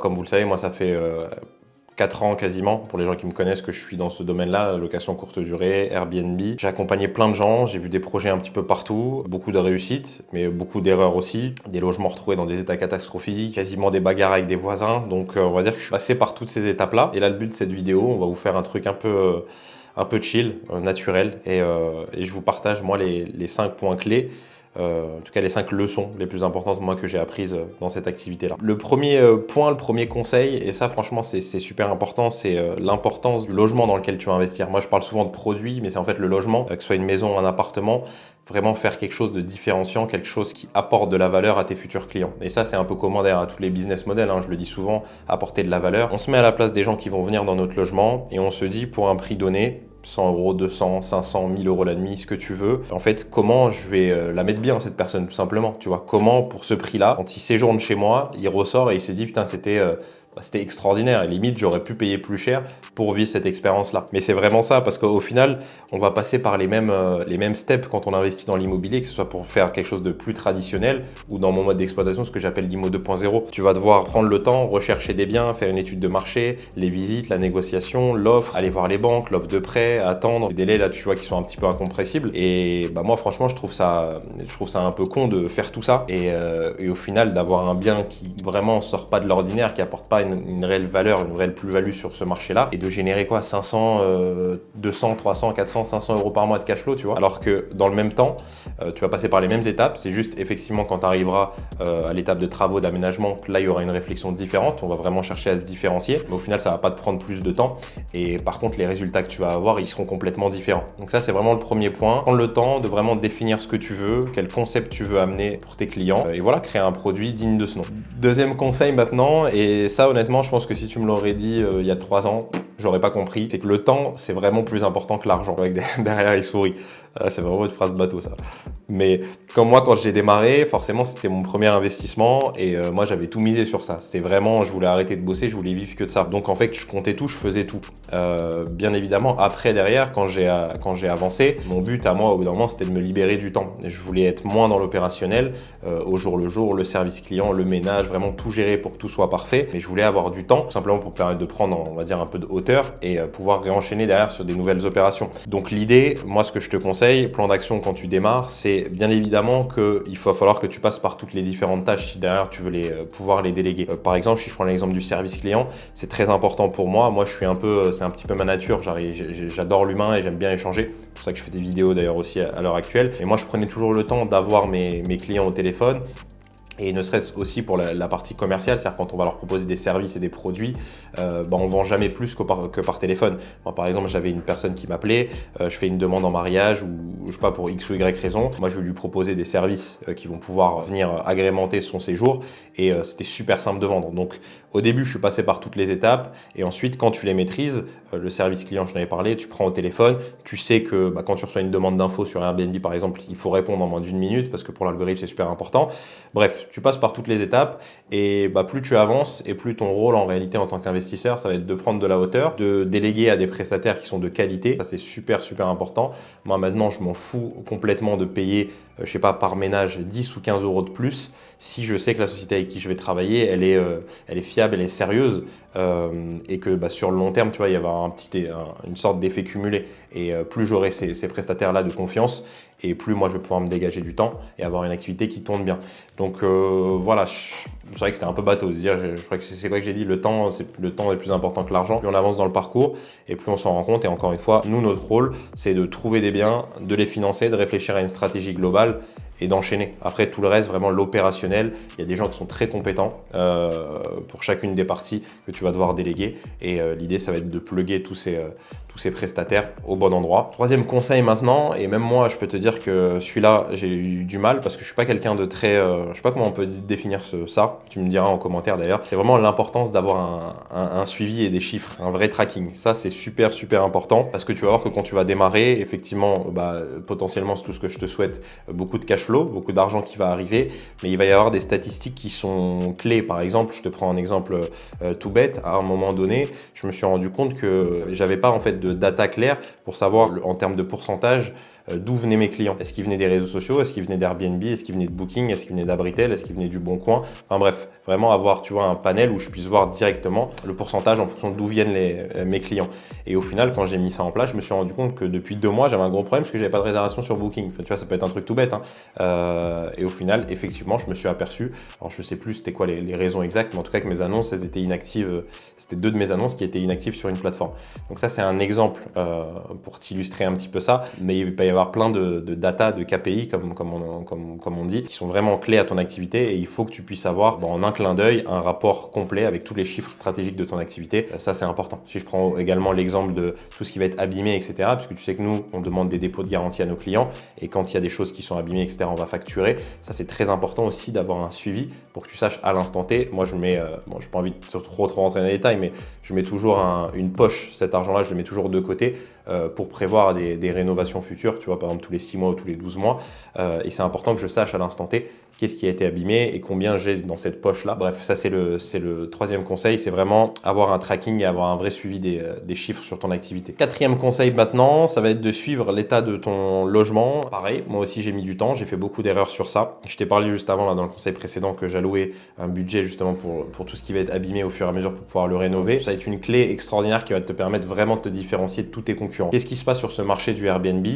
Comme vous le savez, moi, ça fait 4 ans quasiment, pour les gens qui me connaissent, que je suis dans ce domaine-là, la location courte durée, Airbnb. J'ai accompagné plein de gens, j'ai vu des projets un petit peu partout, beaucoup de réussites, mais beaucoup d'erreurs aussi. Des logements retrouvés dans des états catastrophiques, quasiment des bagarres avec des voisins. Donc on va dire que je suis passé par toutes ces étapes-là. Et là, le but de cette vidéo, on va vous faire un truc un peu chill, naturel. Et je vous partage, moi, les 5 points clés. En tout cas, les 5 leçons les plus importantes moi que j'ai apprises dans cette activité-là. Le premier point, le premier conseil, et ça franchement c'est super important, c'est l'importance du logement dans lequel tu vas investir. Moi je parle souvent de produits, mais c'est en fait le logement, que ce soit une maison ou un appartement, vraiment faire quelque chose de différenciant, quelque chose qui apporte de la valeur à tes futurs clients. Et ça c'est un peu commun d'ailleurs à tous les business models, hein, je le dis souvent, apporter de la valeur. On se met à la place des gens qui vont venir dans notre logement et on se dit pour un prix donné, 100 euros, 200, 500, 1000 euros la nuit, ce que tu veux. En fait, comment je vais la mettre bien, cette personne, tout simplement, tu vois. Comment, pour ce prix-là, quand il séjourne chez moi, il ressort et il se dit, putain, c'était extraordinaire. Et limite, j'aurais pu payer plus cher pour vivre cette expérience-là. Mais c'est vraiment ça, parce qu'au final, on va passer par les mêmes steps quand on investit dans l'immobilier, que ce soit pour faire quelque chose de plus traditionnel ou dans mon mode d'exploitation, ce que j'appelle l'IMO 2.0. Tu vas devoir prendre le temps, rechercher des biens, faire une étude de marché, les visites, la négociation, l'offre, aller voir les banques, l'offre de prêt, attendre. Les délais, là, tu vois, qui sont un petit peu incompressibles. Et bah, moi, franchement, je trouve ça un peu con de faire tout ça. Et au final, d'avoir un bien qui vraiment sort pas de l'ordinaire, qui apporte pas une réelle valeur, une réelle plus-value sur ce marché-là, et de générer quoi, 500, 200, 300, 400, 500 euros par mois de cash flow, tu vois. Alors que dans le même temps, tu vas passer par les mêmes étapes. C'est juste, effectivement, quand tu arriveras à l'étape de travaux, d'aménagement, là, il y aura une réflexion différente. On va vraiment chercher à se différencier. Mais au final, ça va pas te prendre plus de temps. Et par contre, les résultats que tu vas avoir, ils seront complètement différents. Donc ça, c'est vraiment le premier point. Prendre le temps de vraiment définir ce que tu veux, quel concept tu veux amener pour tes clients. Et voilà, créer un produit digne de ce nom. Deuxième conseil maintenant, et ça, honnêtement, je pense que si tu me l'aurais dit il y a 3 ans, j'aurais pas compris. C'est que le temps, c'est vraiment plus important que l'argent. Avec derrière, il sourit. C'est vraiment une phrase bateau, ça. Mais comme moi, quand j'ai démarré, forcément, c'était mon premier investissement et moi, j'avais tout misé sur ça. C'était vraiment, je voulais arrêter de bosser, je voulais vivre que de ça. Donc, en fait, je comptais tout, je faisais tout. Bien évidemment, après, derrière, quand j'ai avancé, mon but à moi, au bout d'un moment, c'était de me libérer du temps. Et je voulais être moins dans l'opérationnel, au jour le jour, le service client, le ménage, vraiment tout gérer pour que tout soit parfait. Mais je voulais avoir du temps, tout simplement pour permettre de prendre, on va dire, un peu de hauteur et pouvoir réenchaîner derrière sur des nouvelles opérations. Donc, l'idée, moi, ce que je te conseille, plan d'action quand tu démarres, c'est bien évidemment qu'il va falloir que tu passes par toutes les différentes tâches si derrière tu veux pouvoir les déléguer. Par exemple, si je prends l'exemple du service client, c'est très important pour moi. Moi, c'est un petit peu ma nature. J'adore l'humain et j'aime bien échanger. C'est pour ça que je fais des vidéos d'ailleurs aussi à l'heure actuelle. Et moi, je prenais toujours le temps d'avoir mes clients au téléphone. Et ne serait-ce aussi pour la partie commerciale, c'est-à-dire quand on va leur proposer des services et des produits, on vend jamais plus que par téléphone. Moi, par exemple, j'avais une personne qui m'appelait, je fais une demande en mariage ou je sais pas, pour X ou Y raison. Moi, je vais lui proposer des services qui vont pouvoir venir agrémenter son séjour et c'était super simple de vendre. Donc, au début, je suis passé par toutes les étapes et ensuite, quand tu les maîtrises, le service client, je t'en avais parlé, tu prends au téléphone, tu sais que quand tu reçois une demande d'info sur Airbnb, par exemple, il faut répondre en moins d'1 minute parce que pour l'algorithme, c'est super important. Bref, tu passes par toutes les étapes et plus tu avances et plus ton rôle en réalité en tant qu'investisseur, ça va être de prendre de la hauteur, de déléguer à des prestataires qui sont de qualité. Ça, c'est super, super important. Moi, maintenant, je m'en fous complètement de payer, je sais pas, par ménage 10 ou 15 euros de plus si je sais que la société avec qui je vais travailler, elle est fiable, elle est sérieuse et que sur le long terme, tu vois, il y avoir une sorte d'effet cumulé. Et plus j'aurai ces prestataires-là de confiance et plus moi je vais pouvoir me dégager du temps et avoir une activité qui tourne bien. Donc voilà, c'est vrai que c'était un peu bateau de se dire, je crois que c'est quoi que j'ai dit, le temps est plus important que l'argent. Plus on avance dans le parcours et plus on s'en rend compte. Et encore une fois, nous, notre rôle, c'est de trouver des biens, de les financer, de réfléchir à une stratégie globale et d'enchaîner. Après, tout le reste, vraiment l'opérationnel, il y a des gens qui sont très compétents pour chacune des parties que tu vas devoir déléguer. Et l'idée, ça va être de plugger tous ces prestataires au bon endroit. Troisième conseil maintenant, et même moi, je peux te dire que celui-là, j'ai eu du mal parce que je suis pas quelqu'un de très... je sais pas comment on peut définir ça, tu me diras en commentaire d'ailleurs. C'est vraiment l'importance d'avoir un suivi et des chiffres, un vrai tracking. Ça, c'est super, super important parce que tu vas voir que quand tu vas démarrer, effectivement, potentiellement, c'est tout ce que je te souhaite, beaucoup de cash flow, beaucoup d'argent qui va arriver, mais il va y avoir des statistiques qui sont clés. Par exemple, je te prends un exemple tout bête. À un moment donné, je me suis rendu compte que j'avais pas en fait de data claire pour savoir en termes de pourcentage d'où venaient mes clients. Est-ce qu'ils venaient des réseaux sociaux? Est-ce qu'ils venaient d'Airbnb? Est-ce qu'ils venaient de Booking? Est-ce qu'ils venaient d'Abritel? Est-ce qu'ils venaient du Bon Coin? Enfin bref, vraiment avoir, tu vois, un panel où je puisse voir directement le pourcentage en fonction d'où viennent mes clients. Et au final, quand j'ai mis ça en place, je me suis rendu compte que depuis 2 mois, j'avais un gros problème parce que j'avais pas de réservation sur Booking. Enfin, tu vois, ça peut être un truc tout bête, hein. Et au final, effectivement, je me suis aperçu, alors je sais plus c'était quoi les raisons exactes, mais en tout cas que mes annonces, elles étaient inactives. C'était 2 de mes annonces qui étaient inactives sur une plateforme. Donc ça, c'est un exemple pour t'illustrer un petit peu ça. Mais il peut y avoir plein de data, de KPI, comme on dit, qui sont vraiment clés à ton activité et il faut que tu puisses avoir en un clin d'œil un rapport complet avec tous les chiffres stratégiques de ton activité. Ça, c'est important. Si je prends également l'exemple de tout ce qui va être abîmé, etc., puisque tu sais que nous, on demande des dépôts de garantie à nos clients et quand il y a des choses qui sont abîmées, etc., on va facturer. Ça, c'est très important aussi d'avoir un suivi pour que tu saches à l'instant T. Moi, je mets, je n'ai pas envie de trop rentrer dans les détails, mais je mets toujours une poche. Cet argent-là, je le mets toujours de côté pour prévoir des rénovations futures, tu vois, par exemple tous les 6 mois ou tous les 12 mois. Et c'est important que je sache à l'instant T qu'est-ce qui a été abîmé et combien j'ai dans cette poche-là. Bref, ça c'est le troisième conseil, c'est vraiment avoir un tracking et avoir un vrai suivi des chiffres sur ton activité. Quatrième conseil maintenant, ça va être de suivre l'état de ton logement. Pareil, moi aussi j'ai mis du temps, j'ai fait beaucoup d'erreurs sur ça. Je t'ai parlé juste avant là, dans le conseil précédent que j'allouais un budget justement pour tout ce qui va être abîmé au fur et à mesure pour pouvoir le rénover. Ça va être une clé extraordinaire qui va te permettre vraiment de te différencier de tous tes concurrents. Qu'est-ce qui se passe sur ce marché du Airbnb?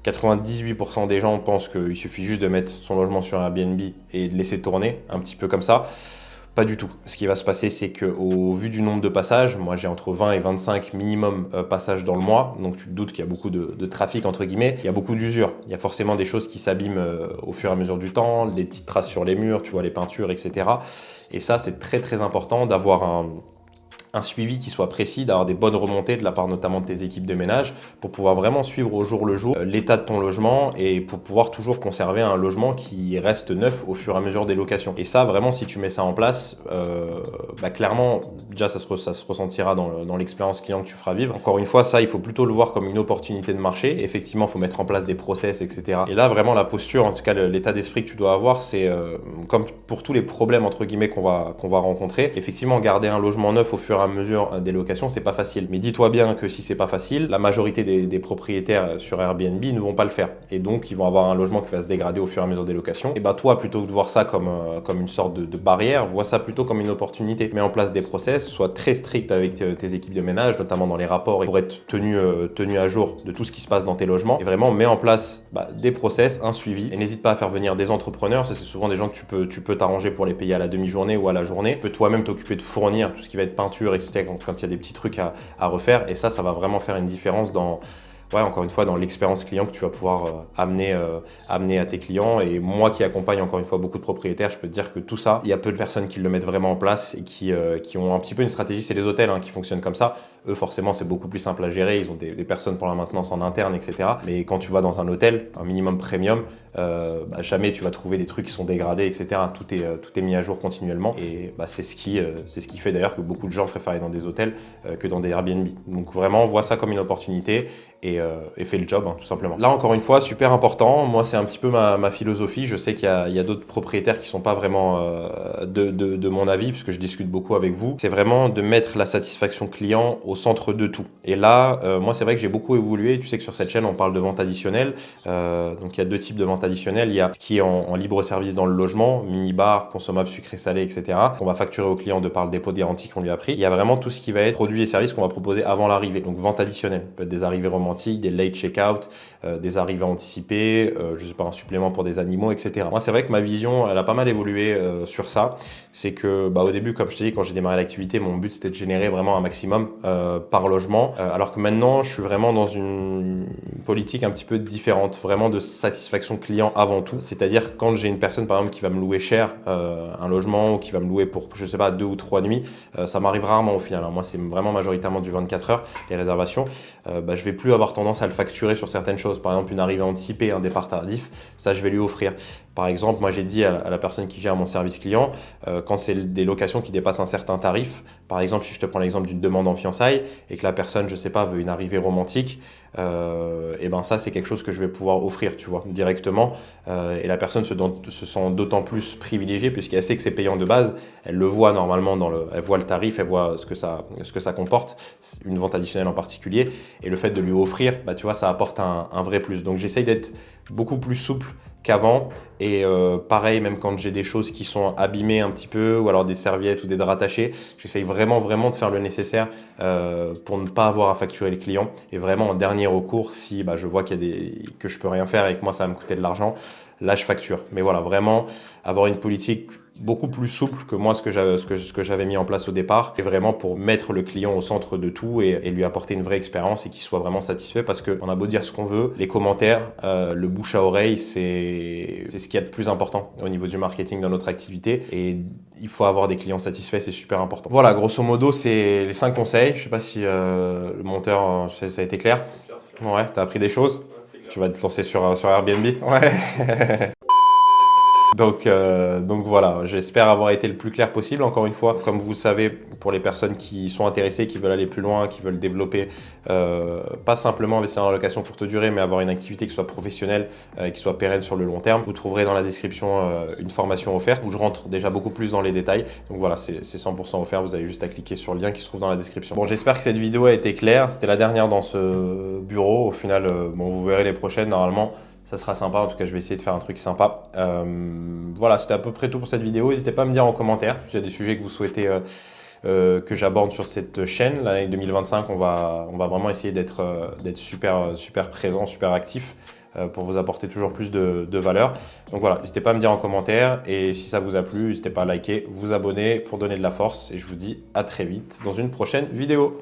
98% des gens pensent qu'il suffit juste de mettre son logement sur Airbnb et de laisser tourner un petit peu comme ça. Pas du tout. Ce qui va se passer, c'est qu'au vu du nombre de passages, moi j'ai entre 20 et 25 minimum passages dans le mois, donc tu te doutes qu'il y a beaucoup de trafic entre guillemets, il y a beaucoup d'usure, il y a forcément des choses qui s'abîment au fur et à mesure du temps, des petites traces sur les murs, tu vois, les peintures, etc. Et ça, c'est très très important d'avoir un suivi qui soit précis, d'avoir des bonnes remontées de la part notamment de tes équipes de ménage pour pouvoir vraiment suivre au jour le jour l'état de ton logement et pour pouvoir toujours conserver un logement qui reste neuf au fur et à mesure des locations. Et ça, vraiment, si tu mets ça en place, clairement, déjà, ça se ressentira dans l'expérience client que tu feras vivre. Encore une fois, ça, il faut plutôt le voir comme une opportunité de marché. Effectivement, il faut mettre en place des process, etc. Et là, vraiment, la posture, en tout cas, l'état d'esprit que tu dois avoir, c'est comme pour tous les problèmes, entre guillemets, qu'on va rencontrer. Effectivement, garder un logement neuf au fur et à mesure des locations, c'est pas facile. Mais dis-toi bien que si c'est pas facile, la majorité des propriétaires sur Airbnb ne vont pas le faire. Et donc, ils vont avoir un logement qui va se dégrader au fur et à mesure des locations. Et bah, toi, plutôt que de voir ça comme une sorte de barrière, vois ça plutôt comme une opportunité. Mets en place des process, sois très strict avec tes équipes de ménage, notamment dans les rapports, pour être tenu à jour de tout ce qui se passe dans tes logements. Et vraiment, mets en place des process, un suivi. Et n'hésite pas à faire venir des entrepreneurs. Ça, c'est souvent des gens que tu peux t'arranger pour les payer à la demi-journée ou à la journée. Tu peux toi-même t'occuper de fournir tout ce qui va être peinture, etc. quand il y a des petits trucs à refaire. Et ça va vraiment faire une différence encore une fois, dans l'expérience client que tu vas pouvoir amener à tes clients. Et moi qui accompagne encore une fois beaucoup de propriétaires, je peux te dire que tout ça, il y a peu de personnes qui le mettent vraiment en place et qui ont un petit peu une stratégie. C'est les hôtels qui fonctionnent comme ça. Eux, forcément, c'est beaucoup plus simple à gérer. Ils ont des personnes pour la maintenance en interne, etc. Mais quand tu vas dans un hôtel, un minimum premium, jamais tu vas trouver des trucs qui sont dégradés, etc. Tout est mis à jour continuellement. Et c'est ce qui fait d'ailleurs que beaucoup de gens préfèrent aller dans des hôtels que dans des Airbnb. Donc vraiment, vois ça comme une opportunité et fais le job, tout simplement. Là, encore une fois, super important. Moi, c'est un petit peu ma philosophie. Je sais qu'il y a d'autres propriétaires qui sont pas vraiment de mon avis, puisque je discute beaucoup avec vous. C'est vraiment de mettre la satisfaction client au centre de tout. Et là, moi, c'est vrai que j'ai beaucoup évolué. Tu sais que sur cette chaîne, on parle de vente additionnelle. Donc, il y a deux types de vente additionnelle. Il y a ce qui est en libre service dans le logement, mini-bar, consommable, sucré, salé, etc. qu'on va facturer au client de par le dépôt de garantie qu'on lui a pris. Il y a vraiment tout ce qui va être produits et services qu'on va proposer avant l'arrivée. Donc, vente additionnelle. Ça peut être des arrivées romantiques, des late check-out, des arrivées anticipées, je sais pas, un supplément pour des animaux, etc. Moi, c'est vrai que ma vision, elle a pas mal évolué sur ça. C'est que, au début, comme je t'ai dit, quand j'ai démarré l'activité, mon but, c'était de générer vraiment un maximum par logement. Alors que maintenant, je suis vraiment dans une politique un petit peu différente, vraiment de satisfaction client avant tout. C'est-à-dire quand j'ai une personne, par exemple, qui va me louer cher un logement ou qui va me louer pour, je sais pas, 2 ou 3 nuits, ça m'arrive rarement au final. Alors moi, c'est vraiment majoritairement du 24 heures, les réservations. Je vais plus avoir tendance à le facturer sur certaines choses. Par exemple, une arrivée anticipée, un départ tardif, ça, je vais lui offrir. Par exemple, moi j'ai dit à la personne qui gère mon service client, quand c'est des locations qui dépassent un certain tarif, par exemple si je te prends l'exemple d'une demande en fiançailles et que la personne, je sais pas, veut une arrivée romantique, et ben ça c'est quelque chose que je vais pouvoir offrir, tu vois, directement. Et la personne se sent d'autant plus privilégiée puisqu'elle sait que c'est payant de base, elle le voit normalement elle voit le tarif, elle voit ce que ça comporte, une vente additionnelle en particulier, et le fait de lui offrir, bah, tu vois, ça apporte un vrai plus. Donc j'essaye d'être beaucoup plus souple qu'avant. Et pareil, même quand j'ai des choses qui sont abîmées un petit peu, ou alors des serviettes ou des draps tachés, j'essaye vraiment, vraiment de faire le nécessaire pour ne pas avoir à facturer les clients. Et vraiment, en dernier recours, si bah, je vois que je peux rien faire et que moi, ça va me coûter de l'argent, là, je facture. Mais voilà, vraiment, avoir une politique beaucoup plus souple que moi ce que j'avais mis en place au départ, et vraiment pour mettre le client au centre de tout et lui apporter une vraie expérience et qu'il soit vraiment satisfait, parce qu'on a beau dire ce qu'on veut, les commentaires, le bouche à oreille, c'est ce qu'il y a de plus important au niveau du marketing dans notre activité, et il faut avoir des clients satisfaits, c'est super important. Voilà, grosso modo, c'est les 5 conseils. Je sais pas si le monteur, ça a été clair. Ouais, t'as appris des choses. Tu vas te lancer sur Airbnb. Ouais. Donc voilà, j'espère avoir été le plus clair possible. Encore une fois, comme vous le savez, pour les personnes qui sont intéressées, qui veulent aller plus loin, qui veulent développer, pas simplement investir en location courte durée, mais avoir une activité qui soit professionnelle, qui soit pérenne sur le long terme, vous trouverez dans la description une formation offerte où je rentre déjà beaucoup plus dans les détails. Donc voilà, c'est 100% offert, vous avez juste à cliquer sur le lien qui se trouve dans la description. Bon, j'espère que cette vidéo a été claire. C'était la dernière dans ce bureau. Au final, bon, vous verrez les prochaines normalement. Ça sera sympa, en tout cas je vais essayer de faire un truc sympa. Voilà, c'était à peu près tout pour cette vidéo. N'hésitez pas à me dire en commentaire s'il y a des sujets que vous souhaitez que j'aborde sur cette chaîne. L'année 2025, on va vraiment essayer d'être super présent, super actif pour vous apporter toujours plus de valeur. Donc voilà, n'hésitez pas à me dire en commentaire, et si ça vous a plu, n'hésitez pas à liker, vous abonner pour donner de la force, et je vous dis à très vite dans une prochaine vidéo.